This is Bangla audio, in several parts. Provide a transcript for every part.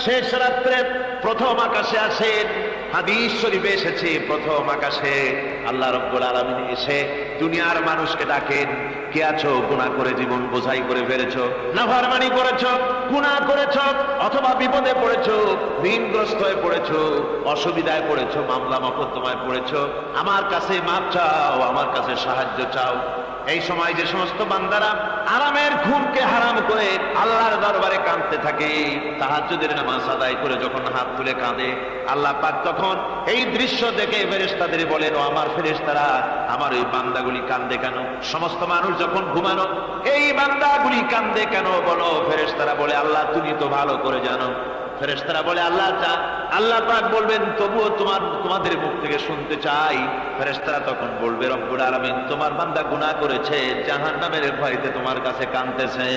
শেষ রাত্রে প্রথম আকাশে আসেন। হাদিস শরীফে এসেছে প্রথম আকাশে আল্লাহ রাব্বুল আলামিন এসে দুনিয়ার মানুষকে ডাকেন, কে আছো গুনাহ করে জীবন বোঝাই করে ফেলেছো, নাফরমানি করেছো, গুনাহ করেছো, অথবা বিপদে পড়েছো, ঋণগ্রস্ত হয়ে পড়েছো, অসুবিধায় পড়েছো, মামলা মোকদ্দমায় পড়েছো, আমার কাছে মাপ চাও, আমার কাছে সাহায্য চাও। এই সময় যে সমস্ত বান্দারা আরামের ঘুমকে হারাম করে আল্লাহর দরবারে কাঁদতে থাকে, তাহাজ্জুদের নামাজ আদায় করে যখন হাত তুলে কাঁদে, আল্লাহ পাক তখন এই দৃশ্য দেখে ফেরেশতাদের বলেন, ও আমার ফেরেশতারা, আমার ওই বান্দাগুলি কাঁদে কেন? সমস্ত মানুষ যখন ঘুমানো, এই বান্দাগুলি কাঁদে কেন বলো? ফেরেশতারা বলে, আল্লাহ তুমি তো ভালো করে জানো। ফেরেশতারা বলে, আল্লাহ পাক বলবেন, তবুও তোমাদের মুখ থেকে শুনতে চাই। ফেরেশতারা তখন বলবে, রব্বুল আলামিন তোমার বান্দা গুনাহ করেছে, জাহান্নামের ভয়তে তোমার কাছে কাঁদতেছে,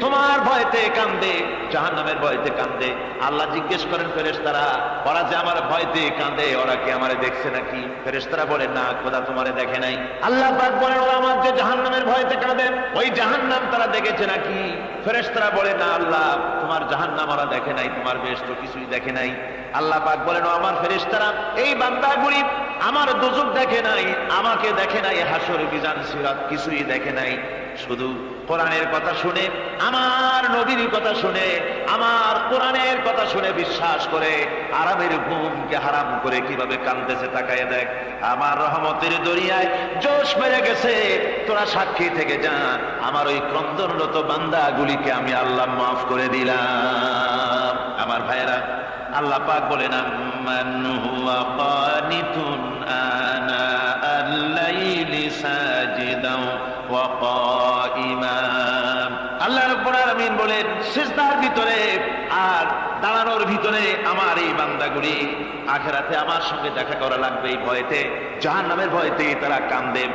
তোমার ভয়তে কাঁদে, জাহান্নামের ভয়তে কাঁদে। আল্লাহ জিজ্ঞেস করেন ফেরেশতারা, ওরা যে আমার ভয়তে কাঁদে, ওরা কি আমারে দেখছে নাকি? ফেরেশতারা বলে, না খোদা তোমারে দেখে নাই। আল্লাহ পাক বলেন, ওরা আমার যে জাহান্নামের ভয়তে কাঁদে, ওই জাহান্নাম তারা দেখেছে নাকি? ফেরেশতারা বলে, না আল্লাহ, তোমার জাহান্নাম ওরা দেখে নাই, তোমার বেহেশত কিছুই দেখে নাই। আল্লাহ পাক বলেন, ও আমার ফেরেশতারা, এই বান্দাগুলি আমার দোজখ দেখে নাই, আমাকে দেখে নাই, হাসর মিজান সিরাত কিছুই দেখে নাই, শুধু কোরআনের কথা শুনে, আমার নবীর কথা শুনে, আমার কোরআনের কথা শুনে বিশ্বাস করে আরামের ঘুমকে হারাম করে কিভাবে কাঁদতেছে তাকায় দেখ। আমার রহমতের দরিয়ায় জোশ মেরে গেছে, তোরা সাক্ষী থেকে যা, আমার ওই ক্রন্দনরত বান্দাগুলিকে আমি আল্লাহ মাফ করে দিলাম। আমার ভাইয়েরা, আল্লাহ পাক বলেন, আম্মান হুয়া কানিতুন আনা আল-লাইলি সাজিদান ওয়া কাইমা। আল্লাহ রাব্বুল আলামিন বলেন, সিজদার ভিতরে আর দাঁড়ানোর ভিতরে আমার এই বান্দাগুলি আখিরাতে আমার সঙ্গে দেখা করা লাগবে এই ভয়তে, জাহান্নামের ভয়তে তারা কাঁদে,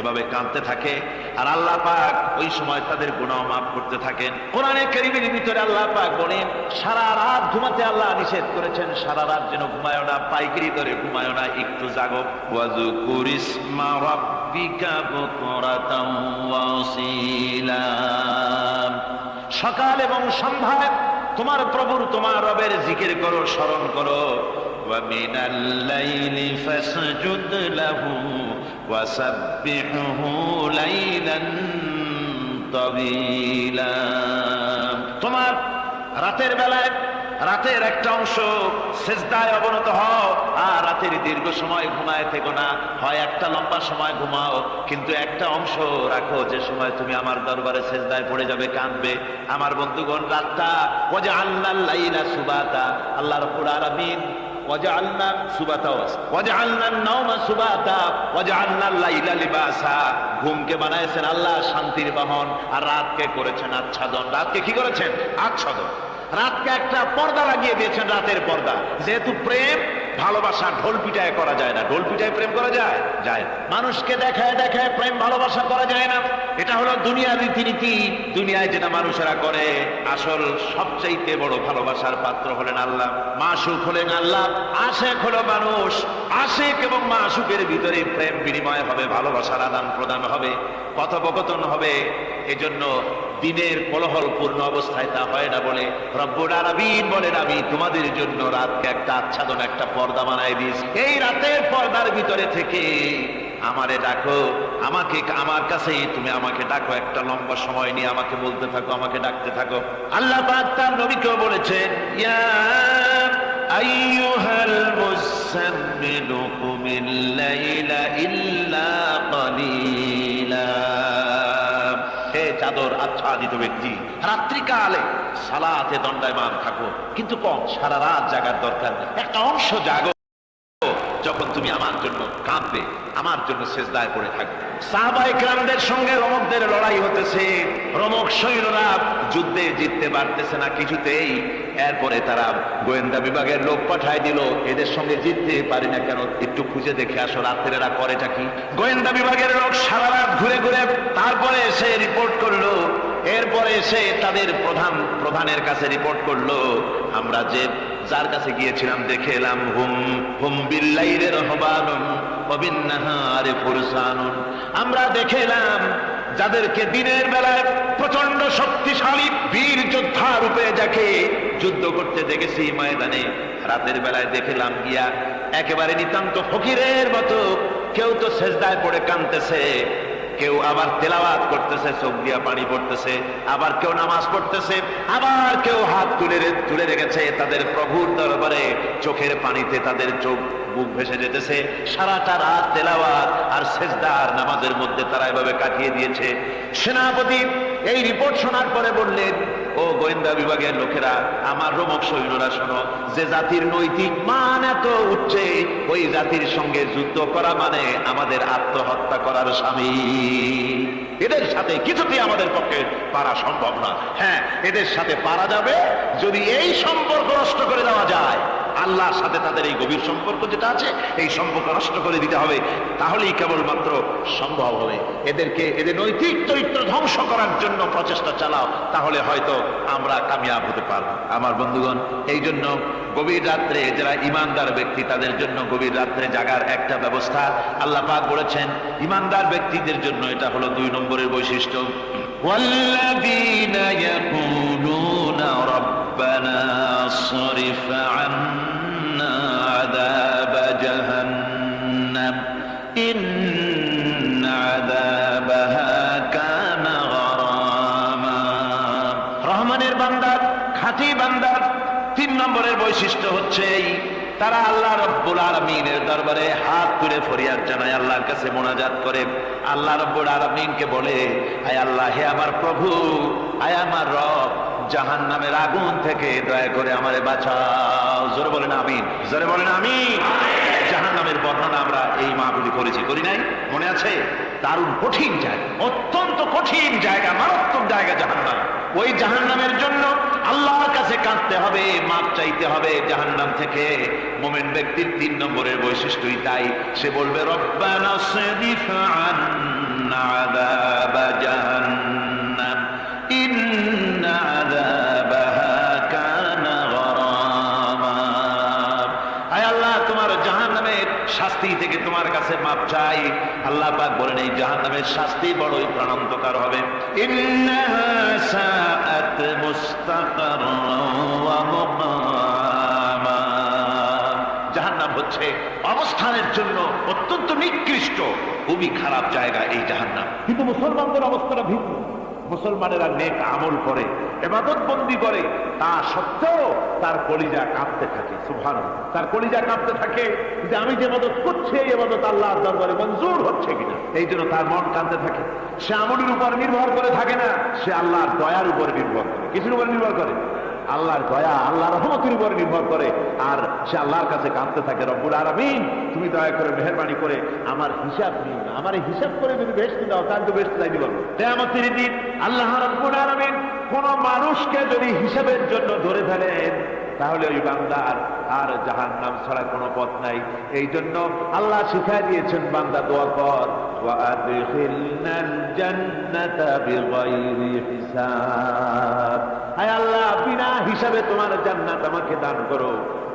এভাবে কাঁদতে থাকে। আর আল্লাহ পাক ওই সময় তাদের গুনাহ মাফ করতে থাকেন। কোরআনে কারীমের ভিতরে আল্লাহ পাক বলেন, সারা রাত ঘুমাতে আল্লাহ নিষেধ করেছেন, সারা রাত যেন ঘুমায়ো না, পাইকারি ধরে ঘুমায়ো না, একটু জাগো। ওয়াজকুর ইসমা রাব্বিকা বুকরাতাও ওয়া আসীলা। সকাল এবং সন্ধ্যায় তোমার প্রভুর, তোমার রবের জিকির করো, স্মরণ করো। وَمِنَ اللَّيْلِ فَاسْجُدْ لَهُ وَسَبِّحْهُ لَيْلًا طَوِيلًا। তোমার রাতের বেলায় রাতের একটা অংশ সিজদায় অবনত হও, আর রাতের দীর্ঘ সময় ঘুমায় থেকো না, হয় একটা লম্বা সময় ঘুমাও, কিন্তু একটা অংশ রাখো যে সময় তুমি আমার দরবারে সিজদায় পড়ে যাবে, কাঁদবে। আমার বন্ধুগণ, রাতটা ওয়াজআলনাল লাইলা সুবাতা, আল্লাহ রাব্বুল আলামিন ওয়াজআলনা সুবাতা ওয়াজআলনান নাওমা সুবাতা ওয়াজআলনাল লাইলা লিবাসা, ঘুমকে বানাইছেন আল্লাহ শান্তির বাহন, আর রাতকে করেছেন আচ্ছাদন। রাতকে কি করেছেন? আচ্ছাদন। রাতকে একটা পর্দা লাগিয়ে দিয়েছেন, রাতের পর্দা। যেহেতু প্রেম ভালোবাসা ঢোল পিটায় করা যায় না, ঢোল পিটায় প্রেম করা যায় যায় না, মানুষকে দেখায় দেখায় প্রেম ভালোবাসা করা যায় না। এটা হলো দুনিয়ার রীতিনীতি, দুনিয়ায় যেটা মানুষেরা করে। আসল সবচাইতে বড় ভালোবাসার পাত্র হলেন আল্লাহ, মাসুক হলেন আল্লাহ, আশেক হলো মানুষ। আশেক এবং মাসুকের ভিতরে প্রেম বিনিময় হবে, ভালোবাসার আদান প্রদান হবে, কথোপকথন হবে। এজন্য দিনের কোলাহল পূর্ণ অবস্থায় তা হয় না বলে রব্বুল আলামিন বলেন, আমি তোমাদের জন্য রাতকে একটা আচ্ছাদন, একটা পর্দা বানাই দিয়েছি। এই রাতের পর্দার ভিতরে থেকে আমারে ডাকো, আমাকে আমার কাছেই তুমি আমাকে ডাকো, একটা লম্বা সময় নিয়ে আমাকে বলতে থাকো, আমাকে ডাকতে থাকো। আল্লাহ পাক তার নবীকেও বলেছেন, ইয়া আইয়ুহাল মুসাম্মিলু কুমিল লাইলা ইল্লা কালিলা। হে চাদর আচ্ছাদিত ব্যক্তি, রাত্রিকালে সালাতে দণ্ডায়মান থাকো, কিন্তু কম, সারা রাত জাগার দরকার, একটা অংশ জাগো যখন তুমি আমার জন্য কাঁদবে, আমার জন্য সিজদায় পড়ে থাকবে। সাহাবায়ে কেরামদের সঙ্গে রোমকদের লড়াই হতেছে, রোমক সৈন্যরা যুদ্ধে জিততে পারতেছে না কিছুতেই। এরপরে তারা গোয়েন্দা বিভাগের লোক পাঠায় দিল, এদের সঙ্গে জিততে পারি না কেন, একটু খুঁজে দেখে আসো রাত্রে এরা করেটা কি। গোয়েন্দা বিভাগের লোক সারা রাত ঘুরে ঘুরে তারপরে এসে রিপোর্ট করলো। এরপরে এসে তাদের প্রধানের কাছে রিপোর্ট করলো, আমরা যার কাছে গিয়েছিলাম দেখে এলাম, হুম বিল্লাইলি রাহবানুন ওয়া বিন্নাহারি ফুরসানুন, আমরা দেখে এলাম যাদেরকে দিনের বেলায় প্রচন্ড শক্তিশালী বীর যোদ্ধা রূপে দেখে, যুদ্ধ করতে দেখেছি ময়দানে, রাতের বেলায় দেখলাম গিয়া একেবারে নিতান্ত ফকিরের মতো কেউ তো সেজদায় পড়ে কাঁদতেছে, কেউ আবার তেলাওয়াত করতেছে, চোখ দিয়া পানি পড়তেছে, আবার কেউ নামাজ পড়তেছে, আবার কেউ হাত তুলে রেখেছে তাদের প্রভুর দরবারে, চোখের পানিতে তাদের চোখ বুক ভেসে যেতেছে। সারাটা রাত তেলাওয়াত আর সেজদা আর নামাজের মধ্যে তারা এভাবে কাটিয়ে দিয়েছে। সেনাপতি এই রিপোর্ট শোনার পরে বললেন, ও গোয়েন্দা বিভাগের লোকেরা, আমার রোমক সৈন্যরা শোনো, যে জাতির নৈতিক মান এত উচ্চে, ওই জাতির সঙ্গে যুদ্ধ করা মানে আমাদের আত্মহত্যা করার শামিল। এদের সাথে কিছুতেই আমাদের পক্ষে পারা সম্ভব না। হ্যাঁ, এদের সাথে পারা যাবে যদি এই সম্পর্ক নষ্ট করে দেওয়া যায়। আল্লাহর সাথে তাদের এই গভীর সম্পর্ক যেটা আছে, এই সম্পর্ক নষ্ট করে দিতে হবে, তাহলেই কেবলমাত্র সম্ভব হবে। এদের নৈতিক চরিত্র ধ্বংস করার জন্য প্রচেষ্টা চালাও, তাহলে হয়তো আমরা কামিয়াব হতে পারবো। আমার বন্ধুগণ, এই জন্য গভীর রাত্রে যারা ইমানদার ব্যক্তি, তাদের জন্য গভীর রাত্রে জাগার একটা ব্যবস্থা আল্লাহ পাক বলেছেন। ইমানদার ব্যক্তিদের জন্য এটা হলো 2 নম্বরের বৈশিষ্ট্য। ওয়াল্লাযীনা ইয়াকুলুনা রাব্বানা সরিফ আন্না আযাব জাহান্নাম ইন্না আযাবাহা কানা গরামা। রহমানের বান্দা, খাঁটি বান্দা 3 নম্বরের বৈশিষ্ট্য হচ্ছে তারা আল্লাহ রব্বুল আলামিনের দরবারে হাত তুলে ফরিয়াদ জানায়, আল্লাহর কাছে মোনাজাত করে, আল্লাহ রব্বুল আলামিনকে বলে, আয় আল্লাহ, হে আমার প্রভু, আয় আমার রব, জাহান্নামের আগুন থেকে দয়া করে আমারে বাঁচাও। জোরে বলেন আমিন, জোরে বলেন আমিন। জাহান্নামের বর্ণনা আমরা এই মাহফিলে করেছি, করি নাই? মনে আছে? দারুণ কঠিন জায়গা, অত্যন্ত কঠিন জায়গা, মারাত্মক জায়গা জাহান্নাম। ওই জাহান্নামের জন্য আল্লাহর কাছে কাঁদতে হবে, মাপ চাইতে হবে জাহান্নাম থেকে। মুমিন ব্যক্তির 3 নম্বরের বৈশিষ্ট্যই তাই। সে বলবে, রব্বানা সরিফ আন্না আযাব জাহান্নাম ইন্না আযাবাহা কানা গরামা। আয় আল্লাহ, তোমার জাহান্নামের শাস্তি থেকে তোমার কাছে মাপ চাই। আল্লাহ পাক বলেন, এই জাহান্নামের শাস্তি বড়ই প্রাণান্তকার হবে। ইন্নাহা সাআত মুস্তাকাররান ওয়া মুকামা। জাহান্নাম হচ্ছে অবস্থানের জন্য অত্যন্ত নিকৃষ্ট, খুবই খারাপ জায়গা এই জাহান্নাম। কিন্তু মুসলমানদের অবস্থাটা ভিন্ন। মুসলমানেরা নেক আমল করে, ইবাদত বন্দি করে, তা সত্ত্বেও তার কলিজা কাঁপতে থাকে। সুবহানাল্লাহ, তার কলিজা কাঁপতে থাকে যে আমি যে ইবাদত করছি, এই ইবাদত আল্লাহর দরবারে মঞ্জুর হচ্ছে কিনা। এই জন্য তার মন কাঁদতে থাকে। সে আমলের উপর নির্ভর করে থাকে না, সে আল্লাহর দয়ার উপর নির্ভর করে। কিছুর উপর নির্ভর করে? আল্লাহর দয়া, আল্লাহর রহমতের উপর নির্ভর করে। আর সে আল্লাহর কাছে কাঁদতে থাকে, রব্বুল আলামিন, তুমি দয়া করে মেহেরবানি করে আমার হিসাব নিও না, আমার এই হিসাব করে যদি বেহেশতে দাও, তার তো বেহেশতে যাইতে পারবো। কিয়ামতের দিন আল্লাহ রব্বুল আলামিন কোন মানুষকে যদি হিসাবের জন্য ধরে ফেলেন, তাহলে ওই বান্দার আর জাহান্নাম ছাড়া কোনো পথ নাই। এই জন্য আল্লাহ শিখাই দিয়েছেন, বান্দা দোয়া কর, ওয়া আদখিলনাল জান্নাতা বিগাইরি হিসাব। আয় আল্লাহ, বিনা হিসাবে তোমার জান্নাত আমাকে দান করো।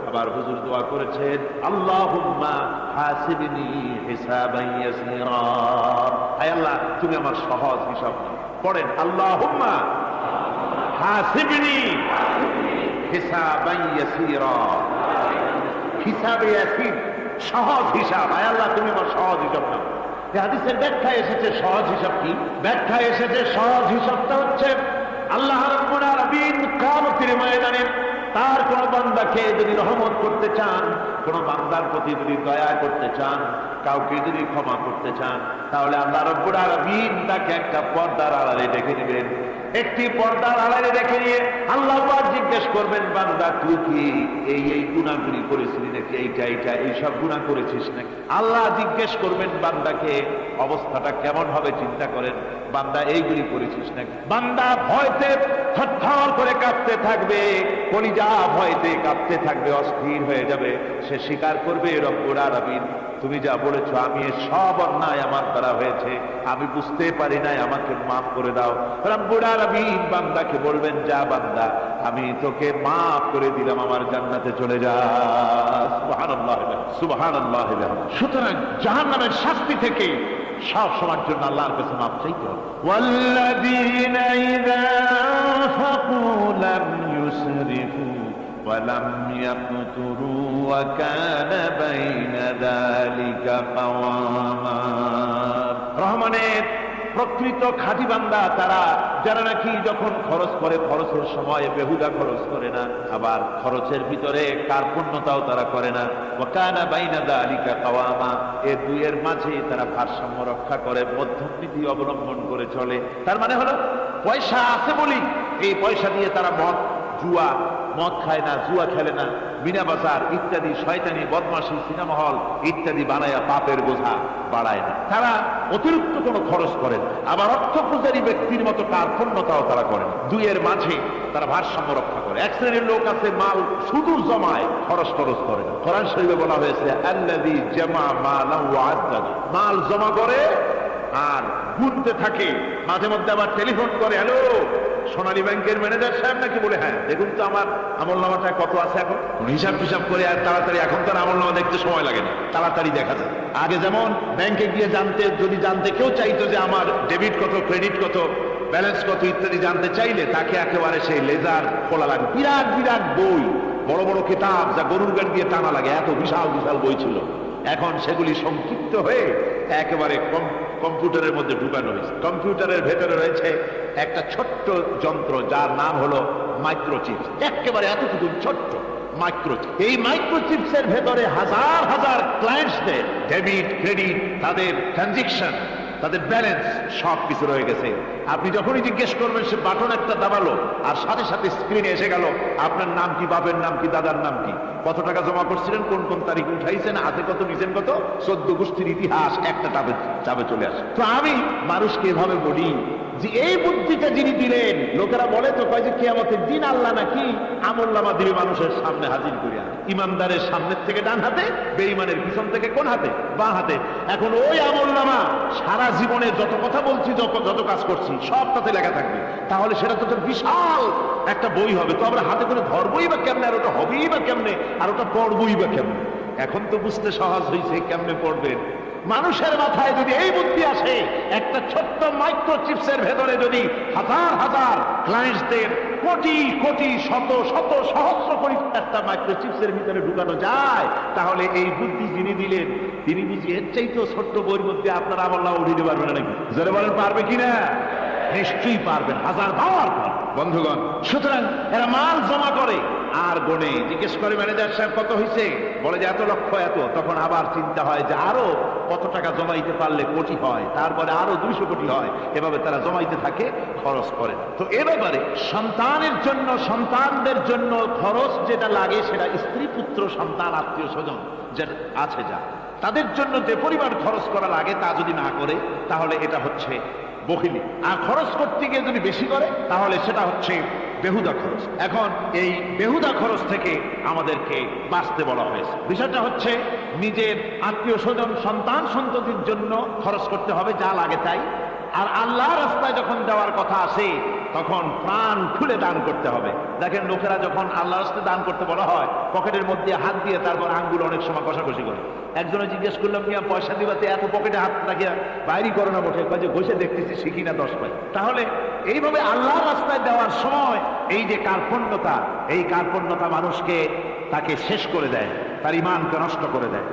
আবার হুজুর দোয়া করেছেন, আল্লাহুম্মা হাসিবনি হিসাবান ইয়াসীরা। আয় আল্লাহ, তুমি আমার সহজ হিসাব নাও। পড়েন, আল্লাহুম্মা হাসিবনি হিসাবান ইয়াসীরা। হিসাবে ইয়াসীর, সহজ হিসাব। আয় আল্লাহ, তুমি আমার সহজ হিসাব নাও। এই হাদিসের ব্যাখ্যায় এসেছে সহজ হিসাব কি? ব্যাখ্যায় এসেছে সহজ হিসাবটা হচ্ছে আল্লাহ রাব্বুল আলামিন কিয়ামতের ময়দানে তার কোন বান্দাকে যদি রহমত করতে চান, কোন বান্দার প্রতি যদি দয়া করতে চান, কাউকে যদি ক্ষমা করতে চান, তাহলে আল্লাহ রাব্বুল আলামিন তাকে একটা পর্দার আড়ালে ডেকে নেবেন। একটি পর্দার আড়ালে রেখে নিয়ে আল্লাহ পাক জিজ্ঞেস করবেন, বান্দা তুই কি এই গুনাহগুলি করেছিলি নাকি? এইসব গুনাহ করেছিস নাকি? আল্লাহ জিজ্ঞেস করবেন বান্দাকে, অবস্থাটা কেমন হবে চিন্তা করেন। বান্দা এইগুলি করেছিস নাকি? বান্দা ভয়তে থরথর করে কাঁপতে থাকবে, কলিজা ভয়তে কাঁপতে থাকবে, অস্থির হয়ে যাবে। সে স্বীকার করবে, রব্বুল আলামিন, তুমি যা বলেছো, আমি সব অন্যায় আমার দ্বারা হয়েছে, আমি বুঝতে পারি নাই, আমাকে মাফ করে দাও। রব্বুল আলামিন বান্দাকে বলবেন, যা বান্দা, আমি তোকে মাফ করে দিলাম, আমার জান্নাতে চলে যা। সুবহানাল্লাহ, সুবহানাল্লাহ। সুতরাং জাহান্নামের শাস্তি থেকে সব সময়ের জন্য আল্লাহর কাছে মাফ চাইতে হবে। ওয়াল্লাযীনা ইযা আনফাকু লাম ইউসরিফু ولم يقتروا وكان بين ذلك قواما রহমানের প্রকৃত খাঁটি বান্দা তারা, যারা নাকি যখন খরচ করে খরচের সময় বেহুদা খরচ করে না, আবার খরচের ভিতরে কার্পণ্যতাও তারা করে না। ওয়াকানা বাইনা যালিকা কাওয়ামা, এই দুইয়ের মাঝে তারা ভারসাম্য রক্ষা করে, মধ্যমনীতি অবলম্বন করে চলে। তার মানে হলো পয়সা আছে বলি এই পয়সা দিয়ে তারা মদ খায় না, জুয়া খেলে না, বিনা বাজার ইত্যাদি শয়তানি বদমাশি সিনেমা হল ইত্যাদি বানায়া পাপের বোঝা বাড়ায় না। তারা অতিরিক্ত কোনো খরচ করেন, আবার অর্থ পূজারী ব্যক্তির মতো কার্পণ্যতাও তারা করেন। দুইয়ের মাঝে তারা ভারসাম্য রক্ষা করে। এক শ্রেণীর লোক আছে মাল শুধু জমায়, খরচ করে না। কোরআন শরীফে বলা হয়েছে আল্লাযী জামা মালান ওয়া আদ্দাদা, মাল জমা করে আর গুনতে থাকে, মাঝে মধ্যে আবার টেলিফোন করে, হ্যালো সোনালী ব্যাংকের ম্যানেজার সাহেব নাকি, বলে হ্যাঁ দেখুন তো আমার আমলনামাটা কত আছে, এখন হিসাব করে আর তাড়াতাড়ি, এখন তো আমলনামা দেখতে সময় লাগে না, তাড়াতাড়ি দেখা যায়। আগে যেমন ব্যাংকে গিয়ে যদি জানতে কেউ চাইতো যে আমার ডেবিট কত, ক্রেডিট কত, ব্যালেন্স কত ইত্যাদি জানতে চাইলে তাকে একেবারে সেই লেজার খোলা লাগে, বিরাট বিরাট বই, বড় বড় কিতাব যা গরুর গাড়ি দিয়ে টানা লাগে, এত বিশাল বিশাল বই ছিল। এখন সেগুলি সংক্ষিপ্ত হয়ে একেবারে কম্পিউটারের মধ্যে ঢুকানো হয়েছে। কম্পিউটারের ভেতরে রয়েছে একটা ছোট্ট যন্ত্র যার নাম হলো মাইক্রোচিপস, একেবারে এতটুকু ছোট্ট মাইক্রোচিপ। এই মাইক্রোচিপসের ভেতরে হাজার হাজার ক্লায়েন্টসদের ডেবিট ক্রেডিট, তাদের ট্রানজেকশন, তাদের ব্যালেন্স সব কিছু রয়ে গেছে। আপনি যখনই জিজ্ঞেস করবেন সে বাটন একটা দাবালো আর সাথে সাথে স্ক্রিনে এসে গেল আপনার নাম কি, বাপের নাম কি, দাদার নাম কি, কত টাকা জমা করছিলেন, কোন কোন তারিখ উঠাইছেন, হাতে কত নিছেন কত, 14 গোষ্ঠীর ইতিহাস একটা চাপে চলে আসে। তো আমি মানুষকে এভাবে বলি যে এই বুদ্ধিটা যিনি দিলেন, লোকেরা বলে তো কয় যে কিয়ামতের দিন আল্লাহ নাকি আমলনামা দিবে মানুষের সামনে হাজির করিয়া, ইমানদারের সামনের থেকে ডান হাতে, বেঈমানের পিছন থেকে কোন হাতে, বাঁ হাতে। এখন ওই আমলনামা সারা জীবনে যত কথা বলছি, যত কাজ করছি সব তাতে লেখা থাকবে, তাহলে সেটা তো বিশাল একটা বই হবে। তো আমরা হাতে করে ধরবই বা কেমনে, আর ওটা হবেই বা কেমনে, আর ওটা পড়বই বা কেমনে? এখন তো বুঝতে সহজ হয়েছে কেমনে পড়বেন। মানুষের মাথায় যদি এই বুদ্ধি আসে, একটা ছোট্ট মাইক্রোচিপসের ভেতরে যদি হাজার হাজার ক্লায়েন্টসদের কোটি কোটি শত শত সহস্র কোটি একটা মাইক্রোচিপসের ভিতরে ঢুকানো যায়, তাহলে এই বুদ্ধি যিনি দিলেন তিনি বুঝি এর চাইতেও ছোট্ট বইয়ের মধ্যে আপনার আমলনামা উঠিয়ে দিতে পারবেন নাকি? জোরে বলেন পারবে কিনা? নিশ্চয়ই পারবেন, হাজার বার বন্ধুগণ। সুতরাং এরা মাল জমা করে আর গনে, জিজ্ঞেস করে ম্যানেজার সাহেব কত হয়েছে, বলে যে এত লক্ষ এত, তখন আবার চিন্তা হয় যে আরো কত টাকা জমাইতে পারলে কোটি হয়, তারপরে আরো 200 কোটি হয়, এভাবে তারা জমাইতে থাকে, খরচ করে। তো এ ব্যাপারে সন্তানের জন্য, সন্তানদের জন্য খরচ যেটা লাগে সেটা স্ত্রী পুত্র সন্তান আত্মীয় স্বজন যেটা আছে যা তাদের জন্য যে পরিমাণ খরচ করা লাগে তা যদি না করে তাহলে এটা হচ্ছে বখিলি, আর খরচ করতে গিয়ে যদি বেশি করে তাহলে সেটা হচ্ছে বেহুদা খরচ। এখন এই বেহুদা খরচ থেকে আমাদেরকে বাঁচতে বলা হয়েছে। বিষয়টা হচ্ছে নিজের আত্মীয় স্বজন সন্তান সন্ততির জন্য খরচ করতে হবে যা লাগে তাই, আর আল্লাহর রাস্তায় যখন দেওয়ার কথা আসে তখন প্রাণ খুলে দান করতে হবে। দেখেন লোকেরা যখন আল্লাহর রাস্তায় দান করতে বলা হয় পকেটের মধ্যে হাত দিয়ে তারপর আঙ্গুল অনেক সময় কষাকষি করে। একজনে জিজ্ঞেস করলাম মিয়া পয়সা দিবাতে এত পকেটে হাত রাখিয়া বাইরে করো না বটে, যে ঘষে দেখতেছি শিখি না 10 পাই। তাহলে এইভাবে আল্লাহর রাস্তায় দেওয়ার সময় এই যে কার্পণ্যতা, এই কার্পণ্যতা মানুষকে তাকে শেষ করে দেয়, তার ঈমানকে নষ্ট করে দেয়।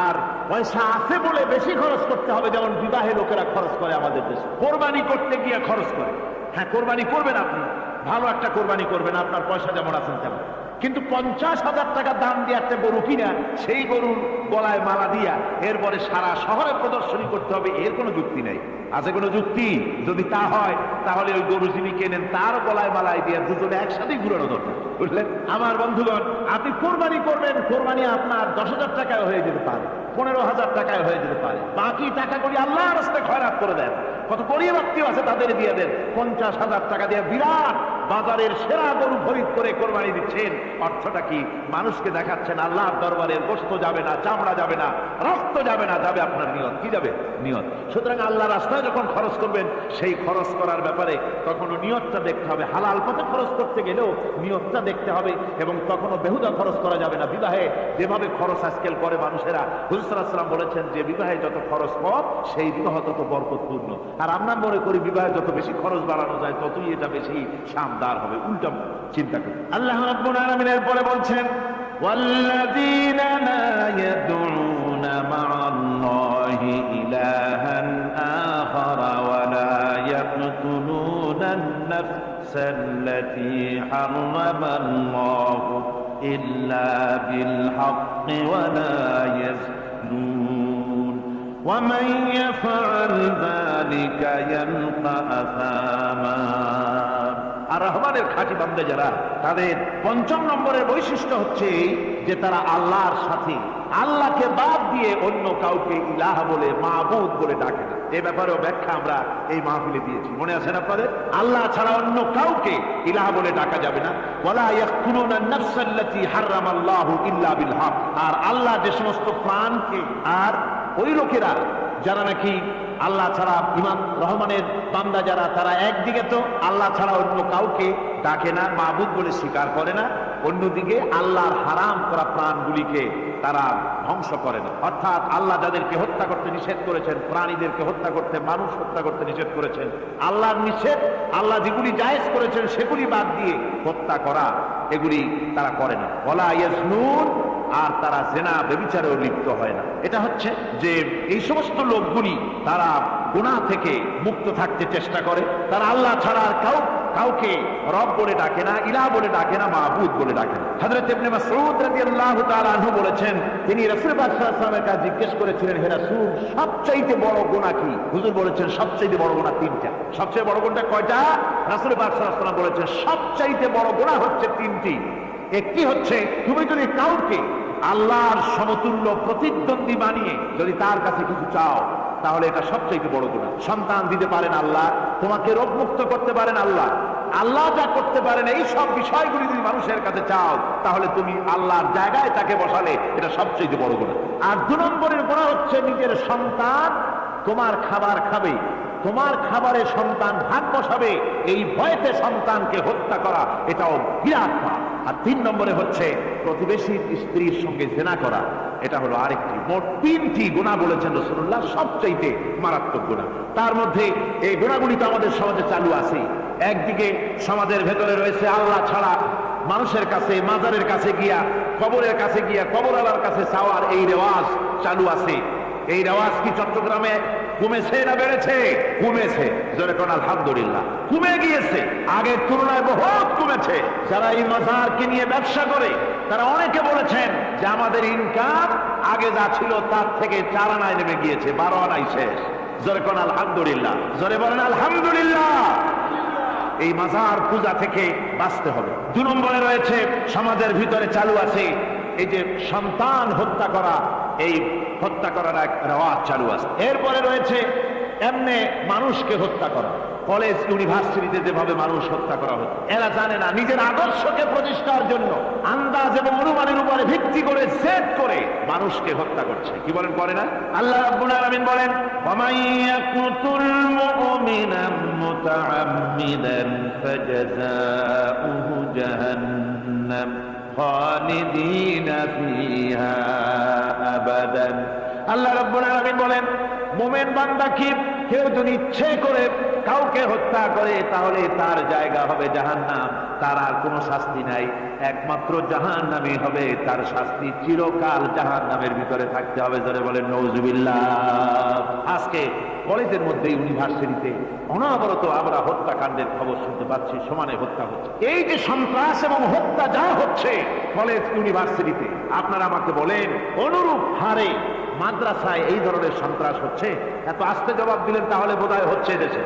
আর পয়সা আছে বলে বেশি খরচ করতে হবে, যেমন বিবাহে লোকেরা খরচ করে আমাদের দেশে, কোরবানি করতে গিয়ে খরচ করে। হ্যাঁ কোরবানি করবেন, আপনি ভালো একটা কোরবানি করবেন, আপনার পয়সা যেমন আছেন তেমন, কিন্তু 50,000 টাকা দাম দিয়ে একটা গরু কিনা সেই গরুর গলায় মালা দিয়া এরপরে সারা শহরে প্রদর্শনী করতে হবে, এর কোনো যুক্তি নেই। আছে কোনো যুক্তি? যদি তা হয় তাহলে ওই গরু যিনি কেনেন তার গলায় মালায় দিয়ে দুজনে একসাথেই ঘুরানো দরকার, বুঝলেন? আমার বন্ধুগণ, আপনি কোরবানি করবেন, কোরবানি আপনার 10,000 টাকায় হয়ে যেতে পারে, 15,000 টাকায় হয়ে যেতে পারে, বাকি টাকাগুলি আল্লাহর রাস্তায় খয়রাত করে দেন। কত গরিব আত্মীয় আছে তাদের দিয়ে দেন। 50,000 টাকা দিয়ে বিরাট বাজারের সেরা গরু খরিদ করে কোরবানি দিচ্ছেন, অর্থটা কি? মানুষকে দেখাচ্ছেন আল্লাহর দরবারে গোশত যাবে না, চামড়া যাবে না, রক্ত যাবে না, যাবে আপনার নিয়ত। কি যাবে? নিয়ত। সুতরাং আল্লাহ রাস্তায় যখন খরচ করবেন সেই খরচ করার ব্যাপারে তখনও নিয়তটা দেখতে হবে। হালাল পথে খরচ করতে গেলেও নিয়তটা দেখতে হবে, এবং তখনও বেহুদা খরচ করা যাবে না। বিবাহে যেভাবে খরচ আজকাল করে মানুষেরা, হুজুর সাল্লাল্লাহু আলাইহি ওয়াসাল্লাম বলেছেন যে বিবাহে যত খরচ কম সেই বিবাহ তত বরকতপূর্ণ। আর আমরা মনে করি বিবাহে যত বেশি খরচ বাড়ানো যায় ততই এটা বেশি সাম। ইমানদার হবে। উল্টা চিন্তা করুন। আল্লাহ রাব্বুল আলামিনের পরে বলছেন ওয়াল্লাযীনা লা ইয়াদউনা মা'আল্লাহি ইলাহান আখারা ওয়া লা ইয়াকতুলুনান নাফসাল্লাতী হারামাল্লাহু ইল্লা বিল হাক্কি ওয়া লা ইয়াজনুন ওয়া মান ইয়াফআল যালিকা ইয়ালকা আসামা। আর রহমানের খাঁটি বান্দা যারা, তাদের পঞ্চম নম্বরের বৈশিষ্ট্য হচ্ছে যে তারা আল্লাহর সাথে, আল্লাহকে বাদ দিয়ে অন্য কাউকে ইলাহ বলে, মাবুদ বলে ডাকে না। এই ব্যাপারেও ব্যাখ্যা আমরা এই মাহফিলে দিয়েছি, মনে আছেন আপনাদের? আল্লাহ ছাড়া অন্য কাউকে ইলাহ বলে ডাকা যাবে না। ওয়ালা ইয়াকতুলুনা নাফসাল্লাতী হারামাল্লাহু ইল্লা বিল হক। আর আল্লাহ যে সমস্ত প্রাণকে, আর ওই লোকেরা যারা নাকি আল্লাহ ছাড়া, ইমাম রহমানের বান্দা যারা, তারা একদিকে তো আল্লাহ ছাড়া অন্য কাউকে ডাকে না, মাবুদ বলে স্বীকার করে না, অন্যদিকে আল্লাহর হারাম করা প্রাণগুলিকে তারা ধ্বংস করে না। অর্থাৎ আল্লাহ যাদেরকে হত্যা করতে নিষেধ করেছেন, প্রাণীদেরকে হত্যা করতে, মানুষ হত্যা করতে নিষেধ করেছেন, আল্লাহর নিষেধ, আল্লাহ যেগুলি জায়েজ করেছেন সেগুলি বাদ দিয়ে হত্যা করা, এগুলি তারা করে না। ওয়ালা ইয়াজনুন, আর তারা জেনা ব্যভিচারেও লিপ্ত হয় না। এটা হচ্ছে যে এই সমস্ত লোকগুলি তারা গুনাহ থেকে মুক্ত থাকতে চেষ্টা করে, তারা আল্লাহ ছাড়া আর কাউকে রব বলে ডাকে না, ইলাহ বলে ডাকে না, মাবুদ বলে ডাকে না। হযরত ইবনে মাসউদ রাদিয়াল্লাহু তাআলা আনহু বলেছেন, তিনি রাসূল পাক সাল্লাল্লাহু আলাইহি ওয়াসাল্লামের কাছে জিজ্ঞেস করেছিলেন, হে রাসূল, সবচেয়ে বড় গুনাহ কি? হুজুর বলেছেন সবচেয়ে বড় গুনাহ তিনটা। সবচেয়ে বড় গুনাহ কয়টা? রাসূল পাক সাল্লাল্লাহু আলাইহি ওয়াসাল্লাম বলেছেন সবচেয়ে বড় গুনাহ হচ্ছে তিনটি। একটি হচ্ছে, তুমি যদি কাউকে আল্লাহর সমতুল্য প্রতিদ্বন্দ্বী বানিয়ে যদি তার কাছে কিছু চাও, তাহলে এটা সবচেয়ে বড় গুনাহ। সন্তান দিতে পারেন আল্লাহ, তোমাকে রোগ মুক্ত করতে পারেন আল্লাহ, আল্লাহ যা করতে পারেন এই সব বিষয়গুলি যদি মানুষের কাছে চাও, তাহলে তুমি আল্লাহর জায়গায় তাকে বসালে, এটা সবচেয়ে বড় গুনাহ। আর 2 নম্বরের গুনাহ হচ্ছে, নিজের সন্তান তোমার খাবার খাবে, তোমার খাবারে সন্তান ভাগ বসাবে, এই ভয়তে সন্তানকে হত্যা করা, এটাও বিরাট পাপ। আর 3 নম্বরে হচ্ছে প্রতিবেশীর স্ত্রীর সঙ্গে জেনা করা, এটা হলো আরেকটি। মোট 3টি গুনাহ বলেছেন রাসূলুল্লাহ, সবচেয়ে মারাত্মক গুনাহ। তার মধ্যে এই গুনাহগুলি তো আমাদের সমাজে চালু আছে। একদিকে সমাজের ভেতরে রয়েছে আল্লাহ ছাড়া মানুষের কাছে, মাজারের কাছে গিয়া, কবরের কাছে গিয়া, কবরওয়ালার কাছে চাওয়ার এই রেওয়াজ চালু আছে। এই রেওয়াজ কি চট্টগ্রামে কমেছে না বেড়েছে? কমেছে। জোরে কোন আলহামদুলিল্লাহ। কমে গিয়েছে, আগের তুলনায় বহুত কমেছে। যারা এই মাজারকে নিয়ে ব্যবসা করে, তারা অনেকে বলেছেন যে আমাদের ইনকাম আগে যা ছিল তার থেকে 4 আনায় নেমে গিয়েছে, 12 আনাই শেষ। জোরে কোন আলহামদুলিল্লাহ। জোরে বলেন আলহামদুলিল্লাহ। এই মাজার পূজা থেকে বাঁচতে হবে। 2 নম্বরে রয়েছে, সমাজের ভিতরে চালু আছে এই যে সন্তান হত্যা করা, এই হত্যা করার এক রেওয়াজ চালু আছে। এরপরে রয়েছে এমনি মানুষকে হত্যা করা। কলেজ ইউনিভার্সিটিতে যেভাবে মানুষ হত্যা করা হচ্ছে, এরা জানে না নিজের আদর্শকে প্রতিষ্ঠার জন্য আন্দাজ এবং অনুমানের উপরে ভিত্তি করে সেট করে মানুষকে হত্যা করছে। কি বলেন, করে না? আল্লাহ রাব্বুল আলামিন বলেন, ওয়ামাইয়াকুতুল মুমিনান মুতাআম্মিদান ফাজাযাউহু জাহান্নাম খালিদিনা ফিহা আবাদান। আল্লাহ রাব্বুল আলামিন বলেন, মুমিন বান্দা কি, কেউ যদি ইচ্ছে করে কাউকে হত্যা করে, তাহলে তার জায়গা হবে জাহান্নাম, তার আর কোনো শাস্তি নাই, একমাত্র জাহান্নামই হবে তার শাস্তি, চিরকাল জাহান্নামের ভিতরে থাকতে হবে। জোরে বলেন নাউজুবিল্লাহ। আজকে কলেজের মধ্যে, ইউনিভার্সিটিতে অনবরত আমরা হত্যাকাণ্ডের খবর শুনতে পাচ্ছি, সমানে হত্যা হচ্ছে। এই যে সন্ত্রাস এবং হত্যা যা হচ্ছে কলেজ ইউনিভার্সিটিতে, আপনারা আমাকে বলেন অনুরূপ হারে মাদ্রাসায় এই ধরনের সন্ত্রাস হচ্ছে? এত আস্তে জবাব দিলেন তাহলে বোধহয় হচ্ছে দেশে।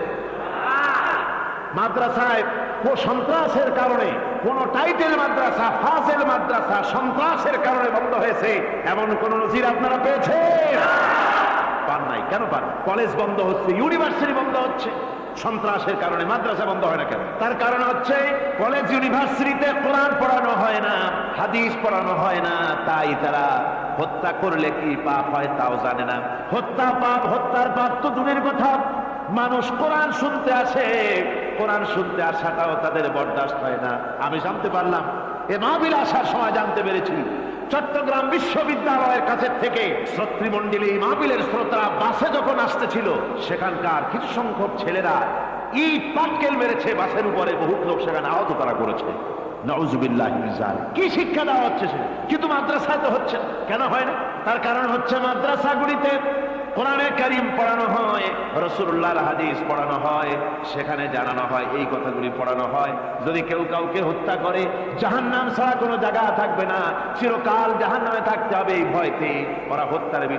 মাদ্রাসায় সন্ত্রাসের কারণে, কোন টাইটেল মাদ্রাসা, ফাজিল মাদ্রাসা সন্ত্রাসের কারণে বন্ধ হয়েছে এমন কোন নজির আপনারা পেয়েছেন? পান নাই। কেন পান? কলেজ বন্ধ হচ্ছে, ইউনিভার্সিটি বন্ধ হচ্ছে, সন্ত্রাসের কারণে। মাদ্রাসা বন্ধ হয় না কেন? তার কারণ হচ্ছে কলেজ ইউনিভার্সিটিতে কোরআন পড়ানো হয় না, হাদিস পড়ানো হয় না, তাই তারা হত্যা করলে কি পাপ হয় তাও জানে না। হত্যা পাপ, হত্যার পাপ তো দূরের কথা, মানুষ কোরআন শুনতে আসে, কোরআন শুনতে আসাটাও তাদের বরদাস্ত হয় না। আমি জানতে পারলাম, এ মাহফিল আসার সময় জানতে পেরেছি, চট্টগ্রাম বিশ্ববিদ্যালয়ের কাছে থেকে শ্রোতৃমণ্ডলী, মাহফিলের শ্রোতারা বাসে যখন আসতেছিল, সেখানকার কিছু সংখ্যক ছেলেরা ইট পাটকেল মেরেছে বাসের উপরে, বহুত লোক সেখানে আহত তারা করেছে। নাউজুবিল্লাহ মিন যালিক। কি শিক্ষা দেওয়া হচ্ছে সে? কিন্তু মাদ্রাসায় তো হচ্ছে না। কেন হয় না? তার কারণ হচ্ছে মাদ্রাসাগুলিতে কোরআনে কারীম পড়ানো হয়, রাসূলুল্লাহর হাদিস পড়ানো হয়, সেখানে জানানো হয়, এই কথাগুলি পড়ানো হয়। যদি কেউ কাউকে হত্যা করে জাহান্নাম ছাড়া কোনো জায়গা থাকবে না, চিরকাল জাহান্নামে থাকতে হবে এই ভয়তে। ওরা হত্যার